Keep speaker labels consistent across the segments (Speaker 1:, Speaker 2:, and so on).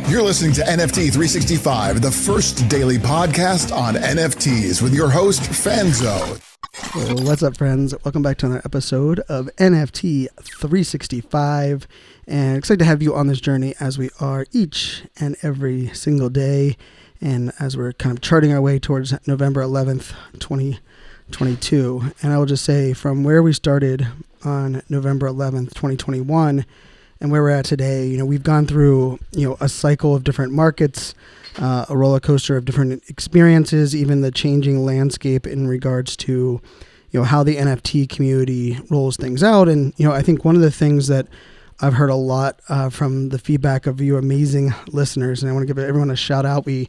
Speaker 1: You're listening to NFT 365, the first daily podcast on NFTs with your host, Fanzo.
Speaker 2: Well, what's up, friends? Welcome back to another episode of NFT 365. And excited to have you on this journey as we are each and every single day. And as we're kind of charting our way towards November 11th, 2022. And I will just say from where we started on November 11th, 2021, and where we're at today, we've gone through, a cycle of different markets, a roller coaster of different experiences, even the changing landscape in regards to, how the NFT community rolls things out. And, I think one of the things that I've heard a lot from the feedback of you amazing listeners, and I want to give everyone a shout out. We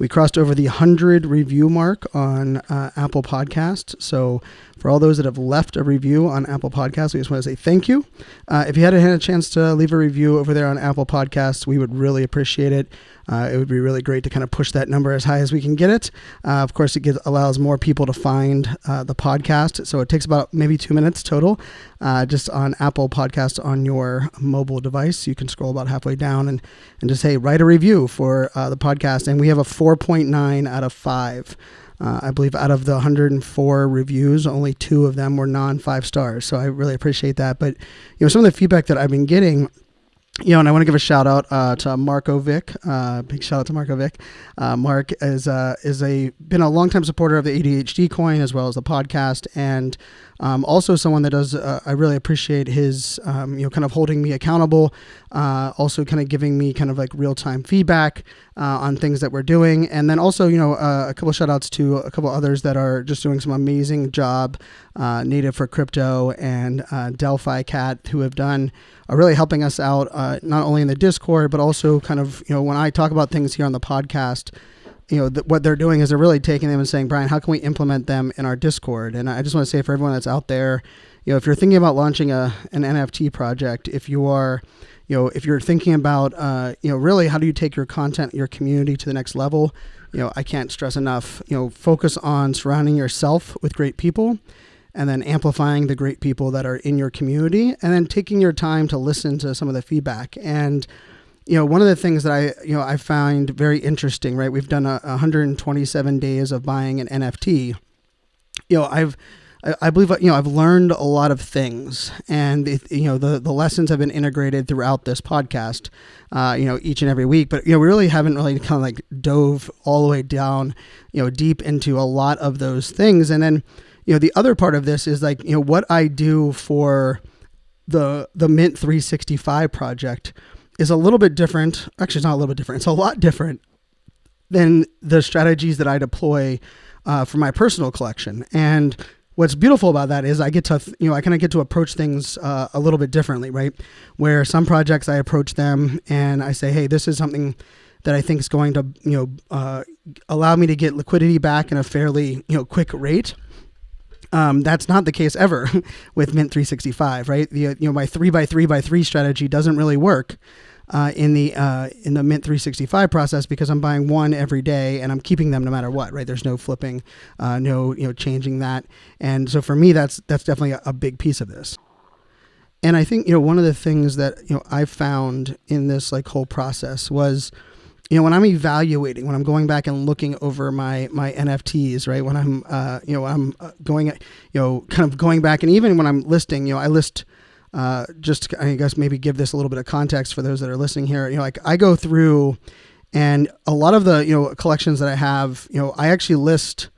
Speaker 2: crossed over the 100 review mark on Apple Podcasts. So for all those that have left a review on Apple Podcasts, we just want to say thank you. If you hadn't had a chance to leave a review over there on Apple Podcasts, we would really appreciate it. It would be really great to kind of push that number as high as we can get it. Of course, it allows more people to find the podcast. So it takes about maybe 2 minutes total just on Apple Podcasts on your mobile device. You can scroll about halfway down and just, hey, write a review for the podcast. And we have a 4.9 out of 5. I believe out of the 104 reviews, only 2 of them were non-5 stars. So I really appreciate that. But, some of the feedback that I've been getting, and I want to give a shout out to Marco Vic. Big shout out to Marco Vic. Mark is been a longtime supporter of the ADHD coin as well as the podcast, and also someone that does. I really appreciate his kind of holding me accountable. Also kind of giving me kind of like real time feedback on things that we're doing, and then also a couple shout outs to a couple others that are just doing some amazing job. Native for Crypto and Delphi Cat, who have done really helping us out not only in the Discord, but also kind of, when I talk about things here on the podcast, what they're doing is they're really taking them and saying, Brian, how can we implement them in our Discord? And I just want to say for everyone that's out there, if you're thinking about launching an NFT project, if you are, if you're thinking about, really how do you take your content, your community to the next level? I can't stress enough, focus on surrounding yourself with great people, and then amplifying the great people that are in your community, and then taking your time to listen to some of the feedback. And, one of the things that I find very interesting, right? We've done 127 days of buying an NFT. I believe, I've learned a lot of things, and the lessons have been integrated throughout this podcast, each and every week, but, we really haven't really kind of like dove all the way down, deep into a lot of those things. And then, the other part of this is like, what I do for the Mint 365 project is a little bit different. Actually, it's not a little bit different. It's a lot different than the strategies that I deploy for my personal collection. And what's beautiful about that is I get to, I kind of get to approach things a little bit differently, right? Where some projects I approach them and I say, hey, this is something that I think is going to, allow me to get liquidity back in a fairly, quick rate. That's not the case ever with Mint 365, right? My 3x3x3 strategy doesn't really work in the Mint 365 process because I'm buying one every day and I'm keeping them no matter what, right? There's no flipping, no changing that, and so for me that's definitely a big piece of this. And I think one of the things that I found in this like whole process was, when I'm evaluating, when I'm going back and looking over my NFTs, right? When I'm, I'm going, kind of going back, and even when I'm listing, I list, just, I guess maybe give this a little bit of context for those that are listening here. Like I go through, and a lot of the, collections that I have, I actually list,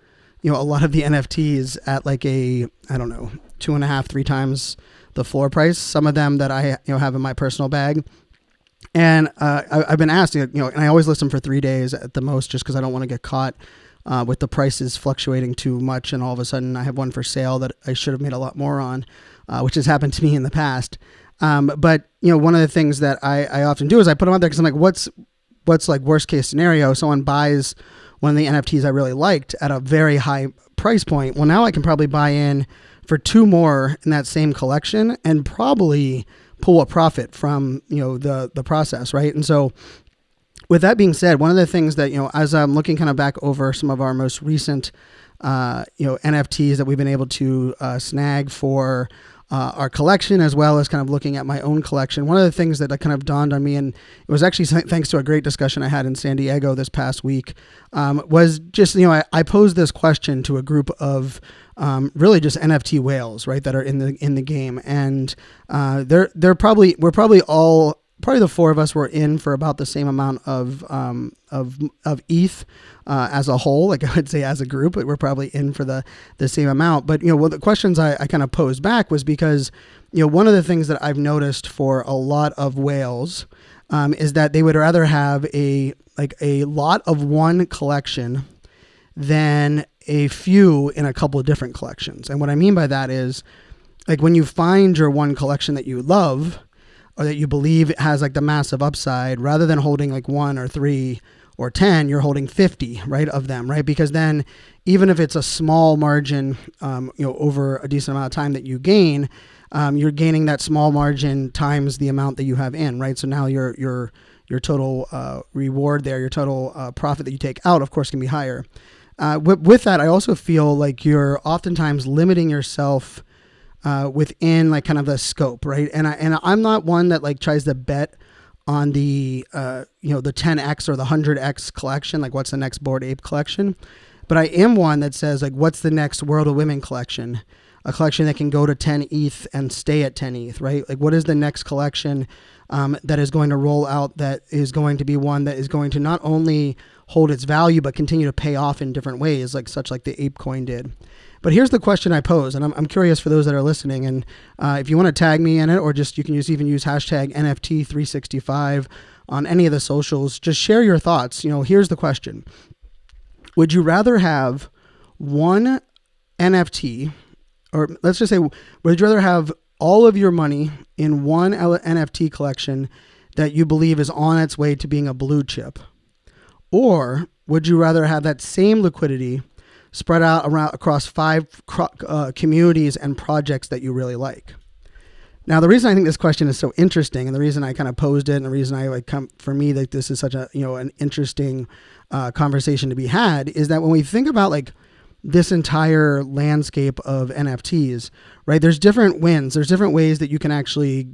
Speaker 2: a lot of the NFTs at like a, I don't know, 2.5, 3 times the floor price. Some of them that I, have in my personal bag. And I've been asked, and I always list them for 3 days at the most, just because I don't want to get caught with the prices fluctuating too much. And all of a sudden I have one for sale that I should have made a lot more on, which has happened to me in the past. But, one of the things that I often do is I put them out there because I'm like, what's like worst case scenario? Someone buys one of the NFTs I really liked at a very high price point. Well, now I can probably buy in for 2 more in that same collection and probably pull a profit from, the process. Right. And so with that being said, one of the things that, as I'm looking kind of back over some of our most recent, NFTs that we've been able to snag for our collection, as well as kind of looking at my own collection. One of the things that kind of dawned on me, and it was actually thanks to a great discussion I had in San Diego this past week, was just, I posed this question to a group of really just NFT whales, right, that are in the game, and we're probably the four of us were in for about the same amount of ETH as a whole. Like I would say as a group, we're probably in for the same amount. But, one of the questions I kind of posed back was because, one of the things that I've noticed for a lot of whales is that they would rather have a lot of one collection than a few in a couple of different collections. And what I mean by that is, like, when you find your one collection that you love, or that you believe has like the massive upside, rather than holding like 1 or 3 or 10, you're holding 50, right, of them, right? Because then even if it's a small margin, over a decent amount of time that you gain, you're gaining that small margin times the amount that you have in, right? So now your total reward there, your total profit that you take out, of course, can be higher. With that, I also feel like you're oftentimes limiting yourself within like kind of the scope, right? And I'm not one that like tries to bet on the the 10x or the 100x collection, like what's the next Bored Ape collection, but I am one that says like what's the next World of Women collection, a collection that can go to 10 ETH and stay at 10 ETH, right? Like what is the next collection that is going to roll out, that is going to be one that is going to not only hold its value but continue to pay off in different ways, like the ApeCoin did. But here's the question I pose, and I'm curious for those that are listening, and if you want to tag me in it, or just you can even use hashtag NFT365 on any of the socials, just share your thoughts. Here's the question. Would you rather have one NFT, or let's just say, would you rather have all of your money in one NFT collection that you believe is on its way to being a blue chip? Or would you rather have that same liquidity spread out across 5 communities and projects that you really like? Now, the reason I think this question is so interesting, and the reason I kind of posed it, and the reason for me that this is such a an interesting conversation to be had, is that when we think about like this entire landscape of NFTs, right? There's different wins. There's different ways that you can actually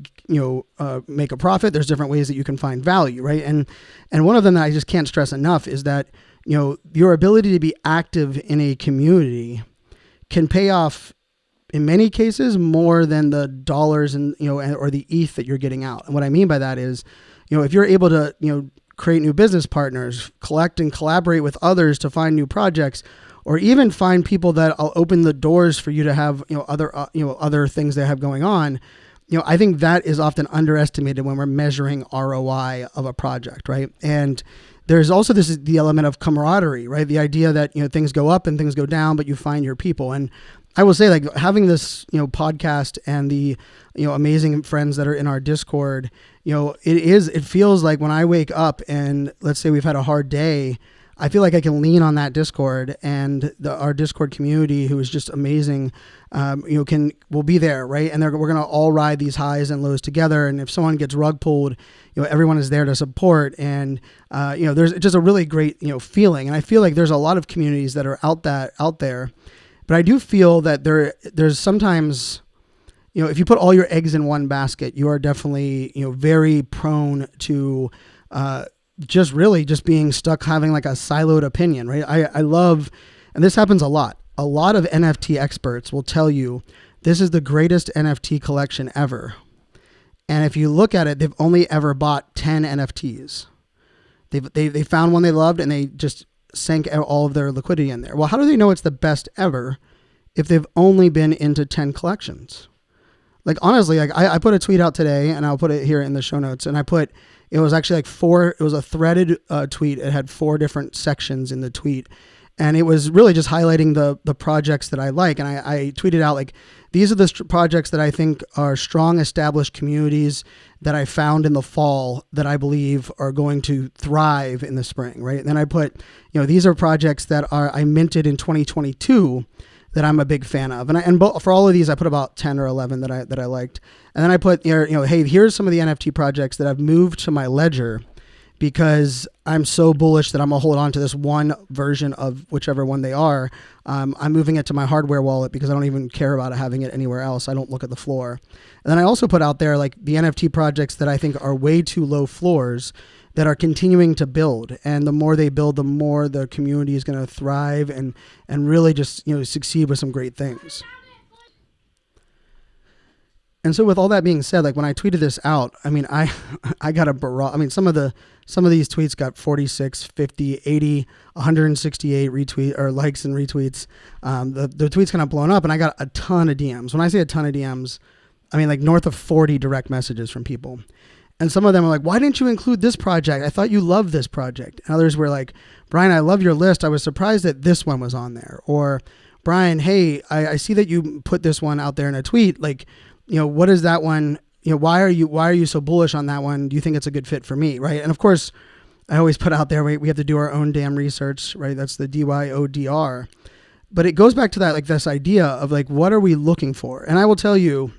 Speaker 2: make a profit. There's different ways that you can find value, right? And one of them that I just can't stress enough is that your ability to be active in a community can pay off in many cases more than the dollars and, or the ETH that you're getting out. And what I mean by that is, if you're able to, create new business partners, collect and collaborate with others to find new projects, or even find people that will open the doors for you to have, other things they have going on. I think that is often underestimated when we're measuring ROI of a project, right? And there's also the element of camaraderie, right? The idea that, things go up and things go down, but you find your people. And I will say, like, having this, podcast and the, amazing friends that are in our Discord, it feels like when I wake up and let's say we've had a hard day, I feel like I can lean on that Discord, and our Discord community, who is just amazing, will be there, right? And we're going to all ride these highs and lows together. And if someone gets rug pulled, everyone is there to support. And there's just a really great feeling. And I feel like there's a lot of communities that are out there, but I do feel that there's sometimes, if you put all your eggs in one basket, you are definitely very prone to just being stuck having like a siloed opinion, right? I love, and this happens a lot of NFT experts will tell you this is the greatest NFT collection ever. And if you look at it, they've only ever bought 10 NFTs. They found one they loved and they just sank all of their liquidity in there. Well, how do they know it's the best ever if they've only been into 10 collections? Like, honestly, like I put a tweet out today, and I'll put it here in the show notes, and it was actually it was a threaded tweet. It had 4 different sections in the tweet. And it was really just highlighting the projects that I like. And I tweeted out, like, these are the projects that I think are strong, established communities that I found in the fall that I believe are going to thrive in the spring, right? And then I put, these are projects that I minted in 2022 that I'm a big fan of. And for all of these, I put about 10 or 11 that I liked. And then I put, hey, here's some of the NFT projects that I've moved to my ledger because I'm so bullish that I'm gonna hold on to this one version of whichever one they are. I'm moving it to my hardware wallet because I don't even care about having it anywhere else. I don't look at the floor. And then I also put out there like the NFT projects that I think are way too low floors that are continuing to build. And the more they build, the more the community is going to thrive and really just, succeed with some great things. And so with all that being said, like when I tweeted this out, I mean, I got a barrage. I mean, some of these tweets got 46, 50, 80, 168 retweet or likes and retweets. The tweets kind of blown up and I got a ton of DMs. When I say a ton of DMs, I mean like north of 40 direct messages from people. And some of them are like, why didn't you include this project? I thought you loved this project. And others were like, Brian, I love your list. I was surprised that this one was on there. Or Brian, hey, I see that you put this one out there in a tweet. Like, what is that one? Why are you so bullish on that one? Do you think it's a good fit for me? Right. And of course, I always put out there, we have to do our own damn research, right? That's the DYODR. But it goes back to that, like this idea of like, what are we looking for? And I will tell you,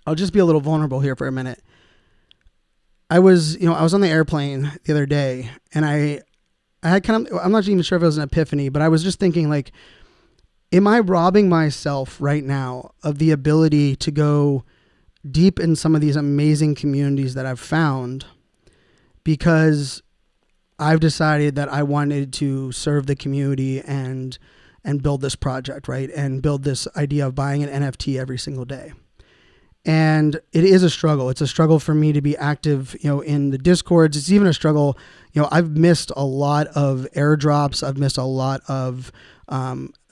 Speaker 2: I'll just be a little vulnerable here for a minute. I was on the airplane the other day and I had I'm not even sure if it was an epiphany, but I was just thinking like, am I robbing myself right now of the ability to go deep in some of these amazing communities that I've found because I've decided that I wanted to serve the community and build this project, right? And build this idea of buying an NFT every single day. And it is a struggle. It's a struggle for me to be active, in the Discords. It's even a struggle. I've missed a lot of airdrops. I've missed a lot of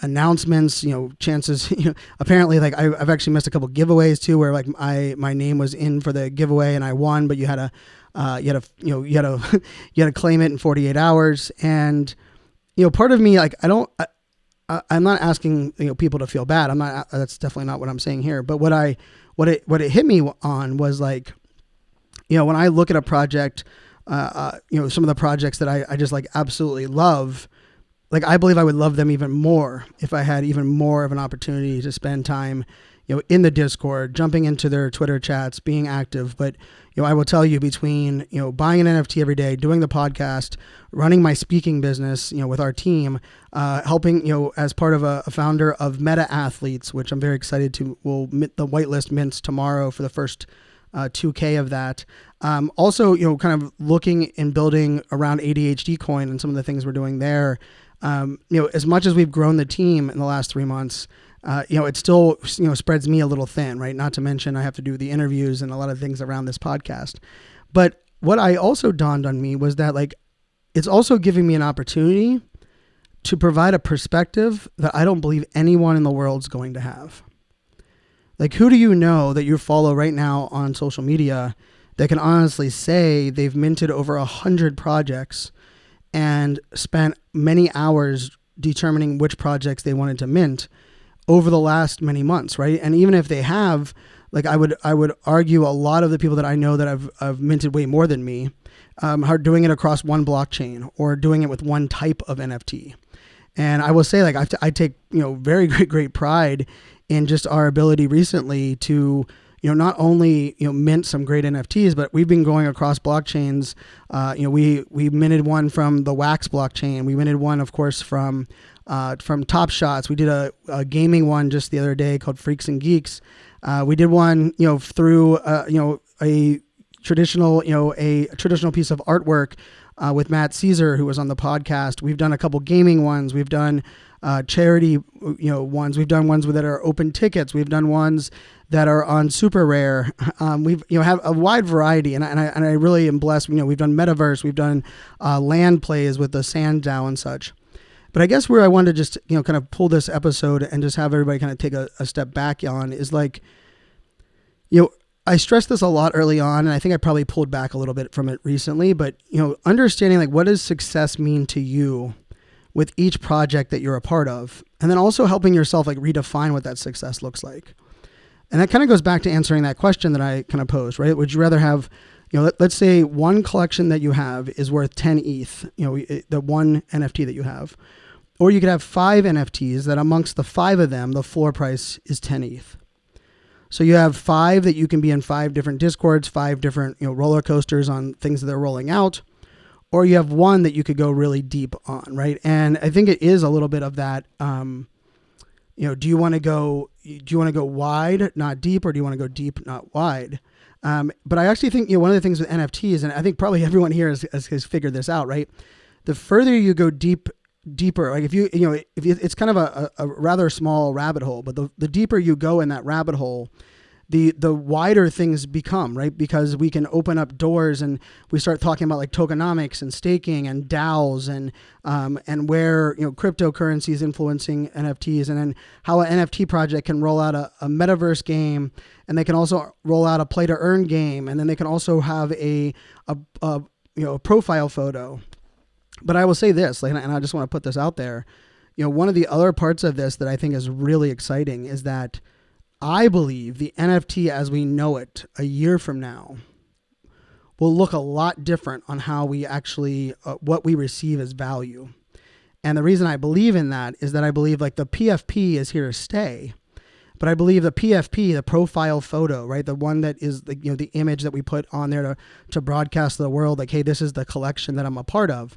Speaker 2: announcements, chances, apparently like I've actually missed a couple giveaways too, where like my name was in for the giveaway and I won, but you had to claim it in 48 hours. And, part of me, like, I'm not asking, people to feel bad. That's definitely not what I'm saying here. But what it hit me on was like, when I look at a project, some of the projects that I just like absolutely love, like I believe I would love them even more if I had even more of an opportunity to spend time, in the Discord, jumping into their Twitter chats, being active. But, I will tell you between, buying an NFT every day, doing the podcast, running my speaking business, with our team, helping, as part of a founder of Meta Athletes, which I'm very excited to, will the whitelist mints tomorrow for the first 2K of that. Also, kind of looking and building around ADHD coin and some of the things we're doing there. As much as we've grown the team in the last 3 months, it still, spreads me a little thin, right? Not to mention I have to do the interviews and a lot of things around this podcast. But what I also dawned on me was that like, it's also giving me an opportunity to provide a perspective that I don't believe anyone in the world's going to have. Like, who do you know that you follow right now on social media that can honestly say they've minted over 100 projects and spent many hours determining which projects they wanted to mint over the last many months, right? And even if they have, like I would argue a lot of the people that I know that have minted way more than me are doing it across one blockchain or doing it with one type of NFT. And I will say, like, I take, very great pride in just our ability recently to, not only, mint some great NFTs, but we've been going across blockchains. We minted one from the Wax blockchain. We minted one, of course, from Top Shots. We did a gaming one just the other day called Freaks and Geeks. We did one, through, a traditional piece of artwork with Matt Caesar, who was on the podcast. We've done a couple gaming ones. We've done charity, ones. We've done ones that are open tickets. We've done ones that are on super rare. We've, have a wide variety, and I really am blessed. We've done metaverse. We've done land plays with the Sand DAO and such. But I guess where I wanted to just, kind of pull this episode and just have everybody kind of take a step back on is like, I stressed this a lot early on, and I think I probably pulled back a little bit from it recently, but, understanding like what does success mean to you with each project that you're a part of, and then also helping yourself like redefine what that success looks like. And that kind of goes back to answering that question that I kind of posed, right? Would you rather have, let's say one collection that you have is worth 10 ETH, the one NFT that you have, or you could have 5 NFTs that amongst the 5 of them, the floor price is 10 ETH. So you have 5 that you can be in 5 different Discords, 5 different, roller coasters on things that they're rolling out. or you have one that you could go really deep on, right? And I think it is a little bit of that. Do you want to go wide, not deep, or do you want to go deep, not wide? But I actually think, one of the things with NFTs, and I think probably everyone here has figured this out, right? The further you go deeper, like if it's kind of a rather small rabbit hole, but the deeper you go in that rabbit hole, the wider things become, right? Because we can open up doors and we start talking about like tokenomics and staking and DAOs and where cryptocurrency is influencing NFTs, and then how an NFT project can roll out a metaverse game, and they can also roll out a play to earn game, and then they can also have a profile photo. But I will say this, and I just want to put this out there. One of the other parts of this that I think is really exciting is that I believe the NFT as we know it a year from now will look a lot different on how we actually, what we receive as value. And the reason I believe in that is that I believe like the PFP is here to stay. But I believe the PFP, the profile photo, right? The one that is the image that we put on there to broadcast to the world, like, hey, this is the collection that I'm a part of.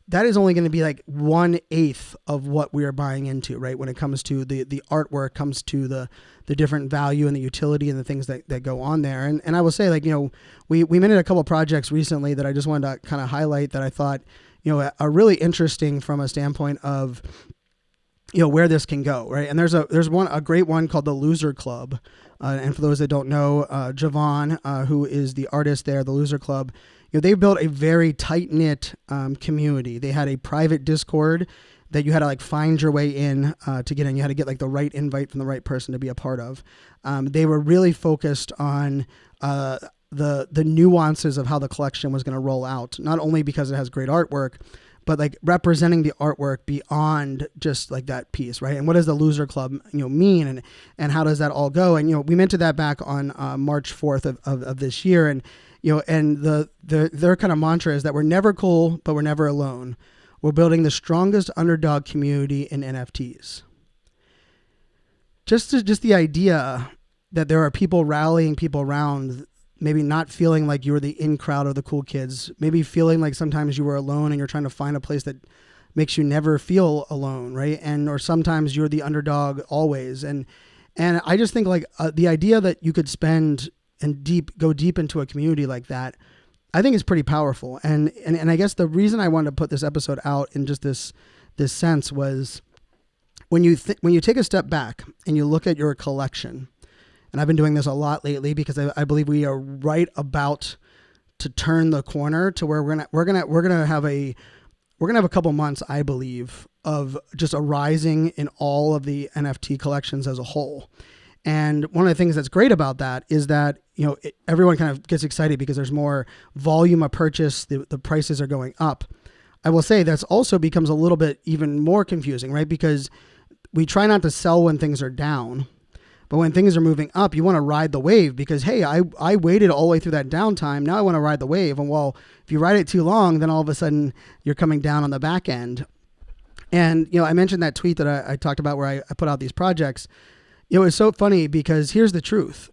Speaker 2: That is only going to be like 1/8 of what we are buying into, right? When it comes to the artwork, comes to the different value and the utility and the things that go on there. And I will say, like, we minted a couple of projects recently that I just wanted to kind of highlight that I thought, are really interesting from a standpoint of, where this can go, right? And there's a great one called the Loser Club. And for those that don't know, Javon, who is the artist there, the Loser Club, they built a very tight-knit community. They had a private Discord that you had to like find your way in to get in. You had to get like the right invite from the right person to be a part of. They were really focused on the nuances of how the collection was going to roll out, not only because it has great artwork, but like representing the artwork beyond just like that piece, right? And what does the Loser Club, mean, and how does that all go? And we minted that back on March 4th of this year, and and their kind of mantra is that we're never cool, but we're never alone. We're building the strongest underdog community in NFTs. Just the idea that there are people rallying people around, maybe not feeling like you're the in crowd or the cool kids, maybe feeling like sometimes you were alone and you're trying to find a place that makes you never feel alone, right? Or sometimes you're the underdog always. And I just think like the idea that you could spend and go deep into a community like that, I think is pretty powerful. And I guess the reason I wanted to put this episode out in just this sense was when you take a step back and you look at your collection. And I've been doing this a lot lately because I believe we are right about to turn the corner to where we're gonna have a couple months, I believe, of just a rising in all of the NFT collections as a whole. And one of the things that's great about that is that everyone kind of gets excited because there's more volume of purchase. The prices are going up. I will say that's also becomes a little bit even more confusing, right? Because we try not to sell when things are down. But when things are moving up, you want to ride the wave because, hey, I waited all the way through that downtime. Now I want to ride the wave. And well, if you ride it too long, then all of a sudden you're coming down on the back end. And, I mentioned that tweet that I talked about where I put out these projects. It's so funny because here's the truth.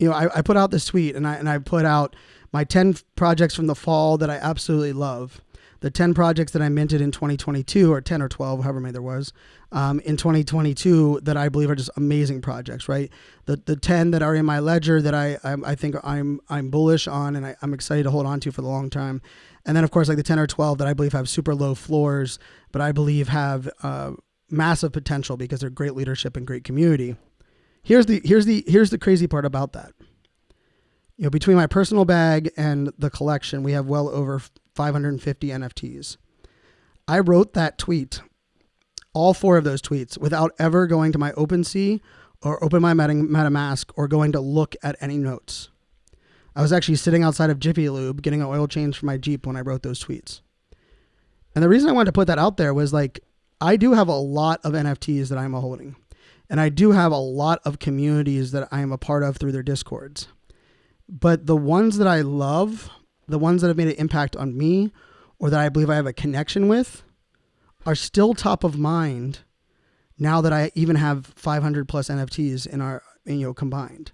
Speaker 2: I put out this tweet and I put out my 10 projects from the fall that I absolutely love. The 10 projects that I minted in 2022, or 10 or 12, however many there was, in 2022 that I believe are just amazing projects, right? The 10 that are in my ledger that I think I'm bullish on and I'm excited to hold on to for the long time. And then of course like the 10 or 12 that I believe have super low floors, but I believe have massive potential because they're great leadership and great community. Here's the crazy part about that. Between my personal bag and the collection, we have well over 550 NFTs. I wrote that tweet, all 4 of those tweets, without ever going to my OpenSea or open my MetaMask or going to look at any notes. I was actually sitting outside of Jiffy Lube getting an oil change for my Jeep when I wrote those tweets. And the reason I wanted to put that out there was like, I do have a lot of NFTs that I'm holding. And I do have a lot of communities that I am a part of through their Discords. But the ones that I love, the ones that have made an impact on me or that I believe I have a connection with are still top of mind now that I even have 500 plus NFTs in our, combined.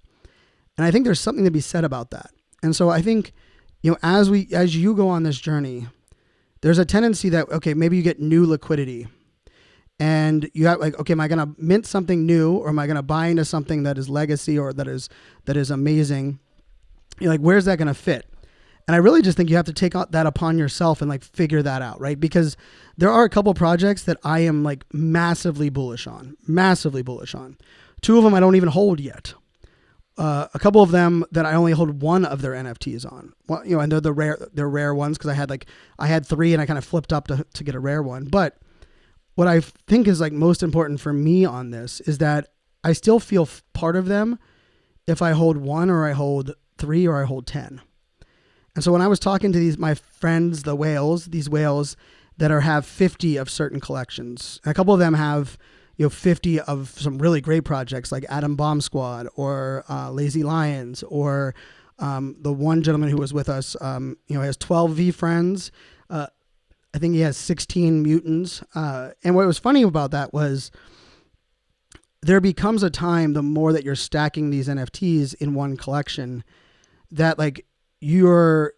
Speaker 2: And I think there's something to be said about that. And so I think, as you go on this journey, there's a tendency that, okay, maybe you get new liquidity and you have like, okay, am I going to mint something new, or am I going to buy into something that is legacy or that is amazing? You're like, where's that going to fit? And I really just think you have to take that upon yourself and like figure that out, right? Because there are a couple projects that I am like massively bullish on. Two of them I don't even hold yet. A couple of them that I only hold one of their NFTs on. Well, you know, and they're rare ones because I had three and I kind of flipped up to get a rare one. But what I think is like most important for me on this is that I still feel part of them if I hold one or I hold three or I hold 10. And so when I was talking to my friends, these whales that have 50 of certain collections, and a couple of them have, 50 of some really great projects like Atom Bomb Squad or Lazy Lions, or the one gentleman who was with us, has 12 V friends. I think he has 16 mutants. And what was funny about that was there becomes a time, the more that you're stacking these NFTs in one collection, that like your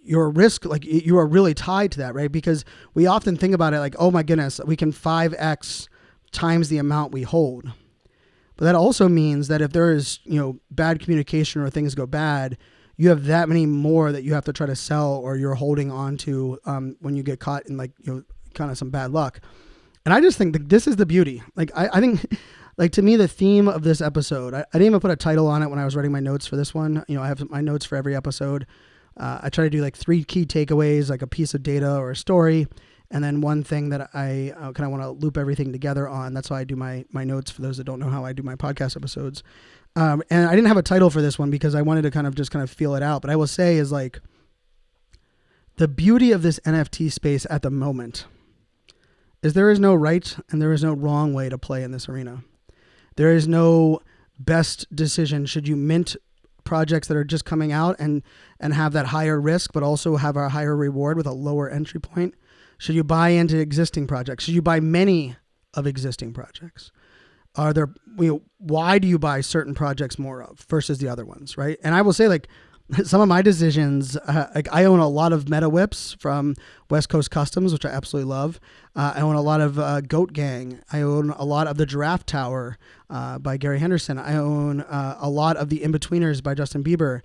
Speaker 2: risk, like you are really tied to that, right? Because we often think about it like, oh my goodness, we can 5x times the amount we hold. But that also means that if there is, bad communication or things go bad, you have that many more that you have to try to sell or you're holding on to when you get caught in like, kind of some bad luck. And I just think that this is the beauty. Like, I think like to me, the theme of this episode, I didn't even put a title on it when I was writing my notes for this one. I have my notes for every episode. I try to do like 3 key takeaways, like a piece of data or a story, and then one thing that I kind of want to loop everything together on. That's how I do my notes, for those that don't know how I do my podcast episodes. And I didn't have a title for this one because I wanted to kind of feel it out. But I will say is like the beauty of this NFT space at the moment is there is no right and there is no wrong way to play in this arena. There is no best decision. Should you mint projects that are just coming out and have that higher risk, but also have a higher reward with a lower entry point? Should you buy into existing projects? Should you buy many of existing projects? Are there, why do you buy certain projects more of versus the other ones, right? And I will say, like, some of my decisions, like I own a lot of Meta Whips from West Coast Customs, which I absolutely love. I own a lot of Goat Gang. I own a lot of the Giraffe Tower by Gary Henderson. I own a lot of the In-Betweeners by Justin Bieber.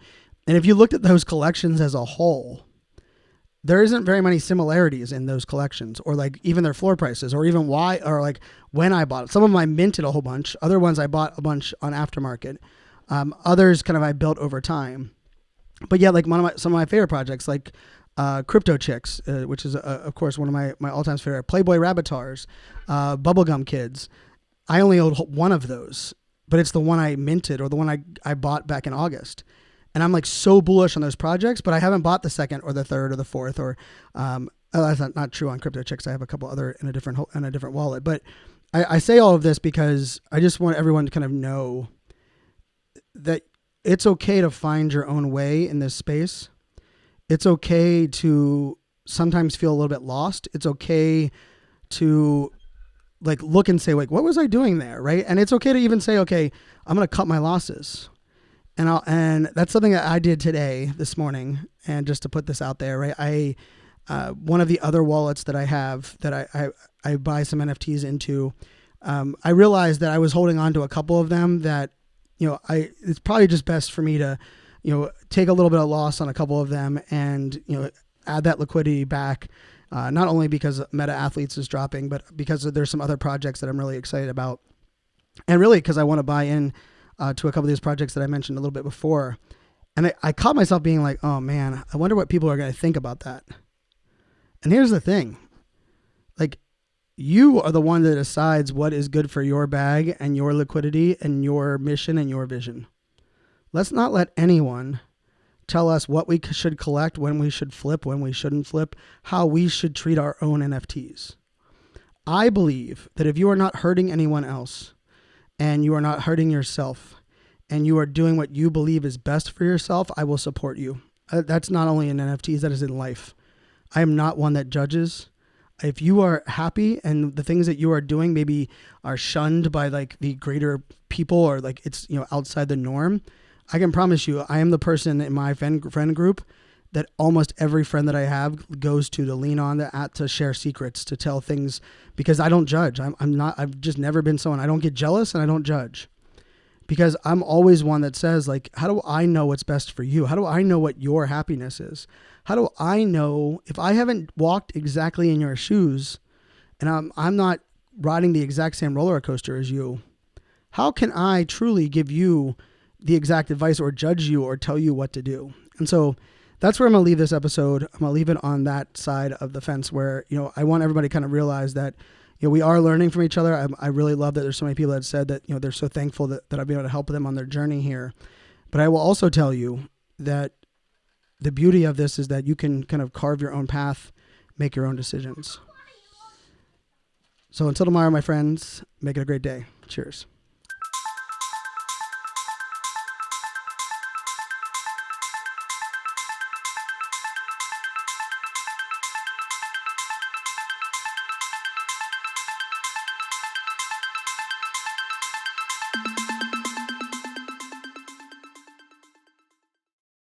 Speaker 2: And if you looked at those collections as a whole, there isn't very many similarities in those collections, or like even their floor prices, or even why, or like when I bought it. Some of them I minted a whole bunch. Other ones I bought a bunch on aftermarket. Others kind of I built over time. But yeah, like some of my favorite projects, like Crypto Chicks, which is of course one of my all-time favorite, Playboy Rabbitars, Bubblegum Kids. I only own one of those, but it's the one I minted, or the one I bought back in August. And I'm like so bullish on those projects, but I haven't bought the second or the third or the fourth, or that's not true on Crypto Chicks. I have a couple other in a different wallet. But I say all of this because I just want everyone to kind of know that it's okay to find your own way in this space. It's okay to sometimes feel a little bit lost. It's okay to like look and say, like, what was I doing there, right? And it's okay to even say, okay, I'm going to cut my losses. And that's something that I did this morning. And just to put this out there, right? One of the other wallets that I have that I buy some NFTs into, I realized that I was holding on to a couple of them that, it's probably just best for me to, take a little bit of loss on a couple of them and, add that liquidity back. Not only because Meta Athletes is dropping, but because there's some other projects that I'm really excited about. And really because I want to buy in to a couple of these projects that I mentioned a little bit before. And I caught myself being like, oh man, I wonder what people are going to think about that. And here's the thing. Like, you are the one that decides what is good for your bag and your liquidity and your mission and your vision. Let's not let anyone tell us what we should collect, when we should flip, when we shouldn't flip, how we should treat our own NFTs. I believe that if you are not hurting anyone else and you are not hurting yourself and you are doing what you believe is best for yourself, I will support you. That's not only in NFTs, that is in life. I am not one that judges. If you are happy and the things that you are doing maybe are shunned by like the greater people, or like it's, outside the norm, I can promise you, I am the person in my friend group that almost every friend that I have goes to lean on, to share secrets, to tell things, because I don't judge. I've just never been someone, I don't get jealous and I don't judge, because I'm always one that says, like, how do I know what's best for you? How do I know what your happiness is? How do I know if I haven't walked exactly in your shoes and I'm not riding the exact same roller coaster as you? How can I truly give you the exact advice or judge you or tell you what to do? And so that's where I'm going to leave this episode. I'm going to leave it on that side of the fence where, I want everybody to kind of realize that, we are learning from each other. I really love that there's so many people that said that, they're so thankful that I've been able to help them on their journey here. But I will also tell you that the beauty of this is that you can kind of carve your own path, make your own decisions. So until tomorrow, my friends, make it a great day. Cheers.